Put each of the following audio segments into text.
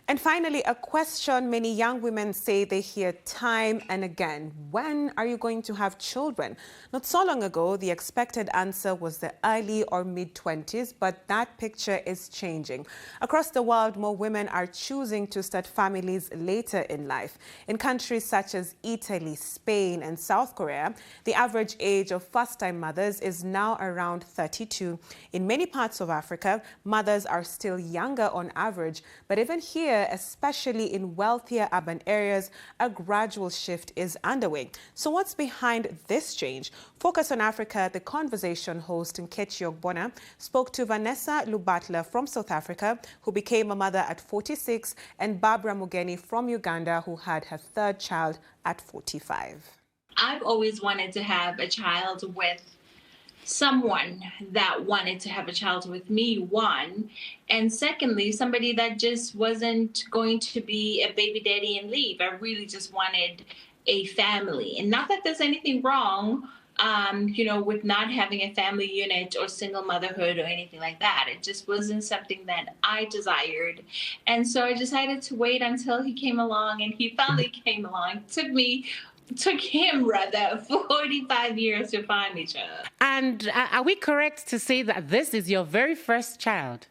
And finally, a question many young women say they hear time and again. When are you going to have children? Not so long ago, the expected answer was the early or mid-20s, but that picture is changing. Across the world, more women are choosing to start families later in life. In countries such as Italy, Spain, and South Korea, the average age of first-time mothers is now around 32. In many parts of Africa, mothers are still younger on average, but even here, especially in wealthier urban areas, a gradual shift is underway. So what's behind this change? Focus on Africa, the conversation host Nkechi Ogbonna spoke to Vanessa Lubatla from South Africa, who became a mother at 46, and Barbara Mugeni from Uganda, who had her third child at 45. I've always wanted to have a child with someone that wanted to have a child with me, one, and secondly, somebody that just wasn't going to be a baby daddy and leave. I really just wanted a family. And not that there's anything wrong, with not having a family unit or single motherhood or anything like that. It just wasn't something that I desired. And so I decided to wait until he came along, and he finally came along. Took him rather 45 years to find each other. And are we correct to say that this is your very first child?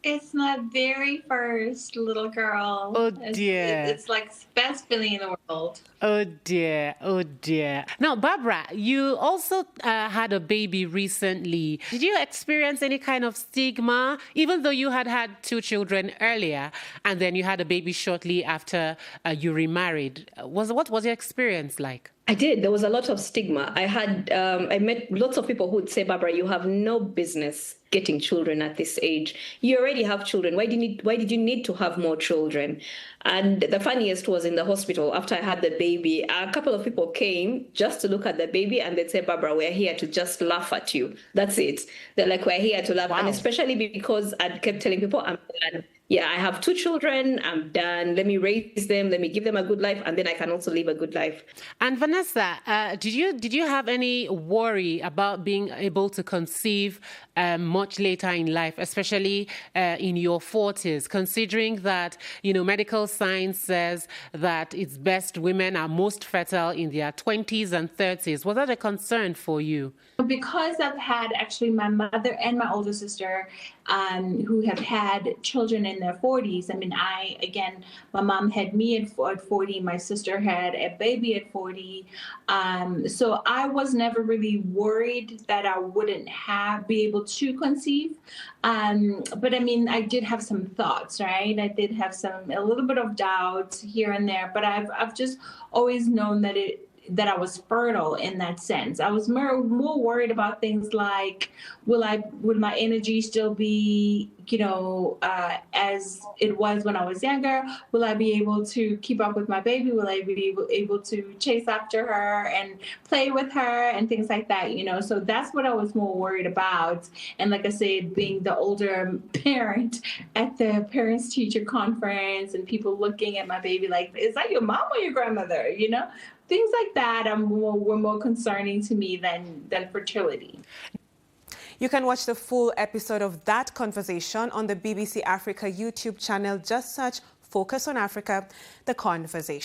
It's my very first little girl. Oh dear. It's like the best feeling in the world. Oh dear, oh dear. Now, Barbara, you also had a baby recently. Did you experience any kind of stigma, even though you had two children earlier, and then you had a baby shortly after you remarried? What was your experience like? I did. There was a lot of stigma. I met lots of people who would say, Barbara, you have no business getting children at this age. You already have children. Why did you need to have more children? And the funniest was in the hospital after I had the baby, a couple of people came just to look at the baby, and they'd say, Barbara, we're here to just laugh at you. That's it. They're like, we're here to laugh. Wow. And especially because I kept telling people, I'm done. Yeah, I have two children. I'm done. Let me raise them. Let me give them a good life, and then I can also live a good life. And Vanessa, did you have any worry about being able to conceive much later in life, especially in your 40s, considering that medical science says that it's best women are most fertile in their 20s and 30s? Was that a concern for you? Because I've had actually my mother and my older sister who have had children in their 40s. I mean, my mom had me at 40. My sister had a baby at 40. So I was never really worried that I wouldn't be able to conceive. But I mean, I did have some thoughts, right? I did have a little bit of doubt here and there, but I've just always known that I was fertile in that sense. I was more worried about things like, would my energy still be, as it was when I was younger? Will I be able to keep up with my baby? Will I be able to chase after her and play with her and things like that, So that's what I was more worried about. And like I said, being the older parent at the parents-teacher conference and people looking at my baby like, is that your mom or your grandmother, Things like that were more concerning to me than fertility. You can watch the full episode of that conversation on the BBC Africa YouTube channel. Just search Focus on Africa, the conversation.